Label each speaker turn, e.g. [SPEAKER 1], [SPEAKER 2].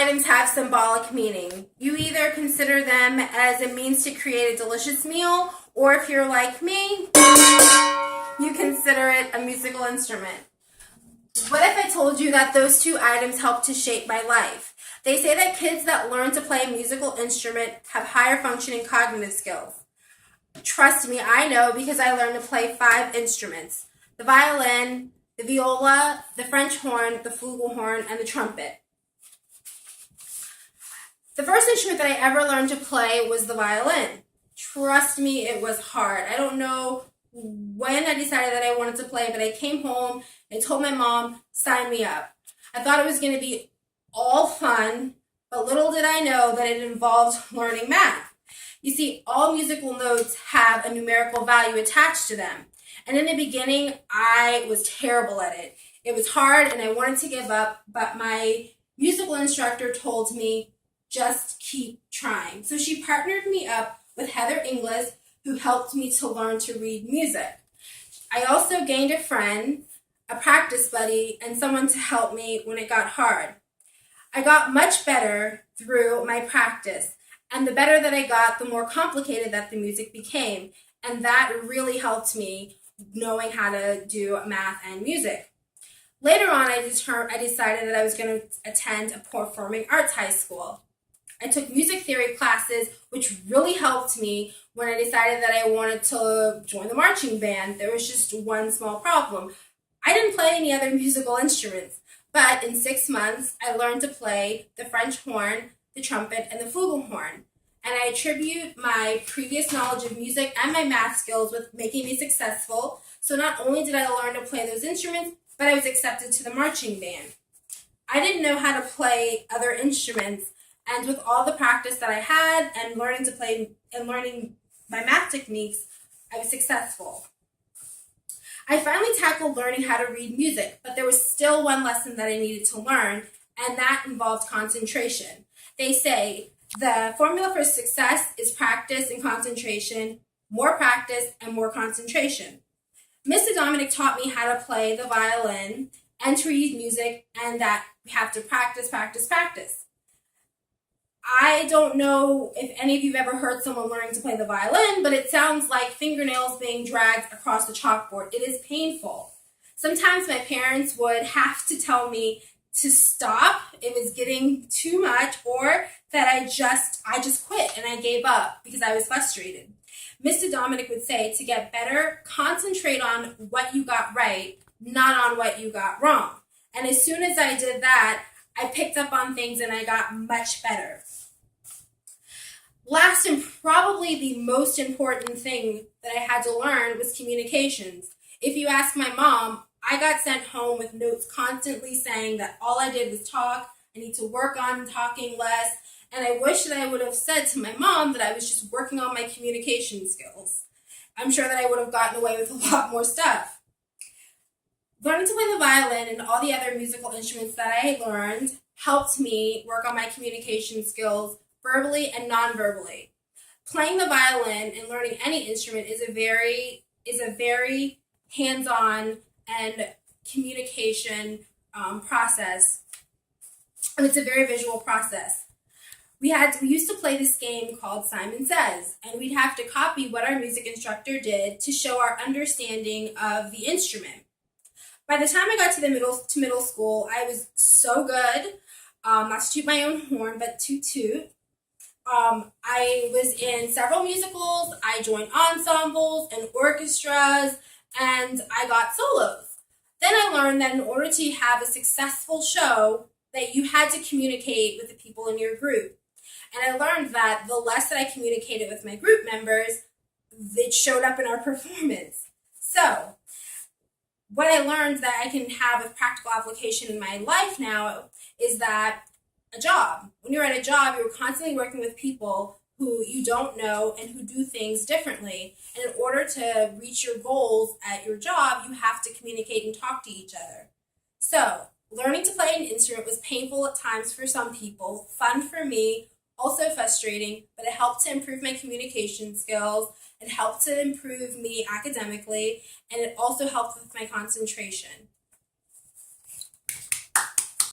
[SPEAKER 1] items have symbolic meaning. You either consider them as a means to create a delicious meal, or if you're like me, you consider it a musical instrument. What if I told you that those two items help to shape my life? They say that kids that learn to play a musical instrument have higher functioning cognitive skills. Trust me, I know because I learned to play 5 instruments: the violin, the viola, the French horn, the flugelhorn, and the trumpet. The first instrument that I ever learned to play was the violin. Trust me, it was hard. I don't know when I decided that I wanted to play, but I came home and told my mom, sign me up. I thought it was going to be all fun, but little did I know that it involved learning math. You see, all musical notes have a numerical value attached to them. And in the beginning, I was terrible at it. It was hard and I wanted to give up, but my musical instructor told me, just keep trying. So she partnered me up with Heather Inglis, who helped me to learn to read music. I also gained a friend, a practice buddy, and someone to help me when it got hard. I got much better through my practice, and the better that I got, the more complicated that the music became, and that really helped me knowing how to do math and music. Later on, I decided that I was going to attend a performing arts high school. I took music theory classes, which really helped me when I decided that I wanted to join the marching band. There was just one small problem. I didn't play any other musical instruments, but in 6 months, I learned to play the French horn, the trumpet, and the flugelhorn. And I attribute my previous knowledge of music and my math skills with making me successful. So not only did I learn to play those instruments, but I was accepted to the marching band. I didn't know how to play other instruments, and with all the practice that I had and learning to play and learning my math techniques, I was successful. I finally tackled learning how to read music, but there was still one lesson that I needed to learn, and that involved concentration. They say the formula for success is practice and concentration, more practice and more concentration. Mr. Dominic taught me how to play the violin and to read music, and that we have to practice, practice, practice. I don't know if any of you have ever heard someone learning to play the violin, but it sounds like fingernails being dragged across the chalkboard. It is painful. Sometimes my parents would have to tell me to stop if it's getting too much, or that I just quit and I gave up because I was frustrated. Mr. Dominic would say, to get better, concentrate on what you got right, not on what you got wrong. And as soon as I did that, I picked up on things and I got much better. Last and probably the most important thing that I had to learn was communications. If you ask my mom, I got sent home with notes constantly saying that all I did was talk, I need to work on talking less, and I wish that I would have said to my mom that I was just working on my communication skills. I'm sure that I would have gotten away with a lot more stuff. Learning to play the violin and all the other musical instruments that I learned helped me work on my communication skills verbally and non-verbally. Playing the violin and learning any instrument is a very hands-on and communication process, and it's a very visual process. We used to play this game called Simon Says, and we'd have to copy what our music instructor did to show our understanding of the instrument. By the time I got to middle school, I was so good, not to toot my own horn, but toot. I was in several musicals, I joined ensembles and orchestras, and I got solos. Then I learned that in order to have a successful show, that you had to communicate with the people in your group. And I learned that the less that I communicated with my group members, it showed up in our performance. So, what I learned that I can have a practical application in my life now is that a job. When you're at a job, you're constantly working with people who you don't know and who do things differently. And in order to reach your goals at your job, you have to communicate and talk to each other. So, learning to play an instrument was painful at times for some people, fun for me, also frustrating, but it helped to improve my communication skills, it helped to improve me academically, and it also helped with my concentration.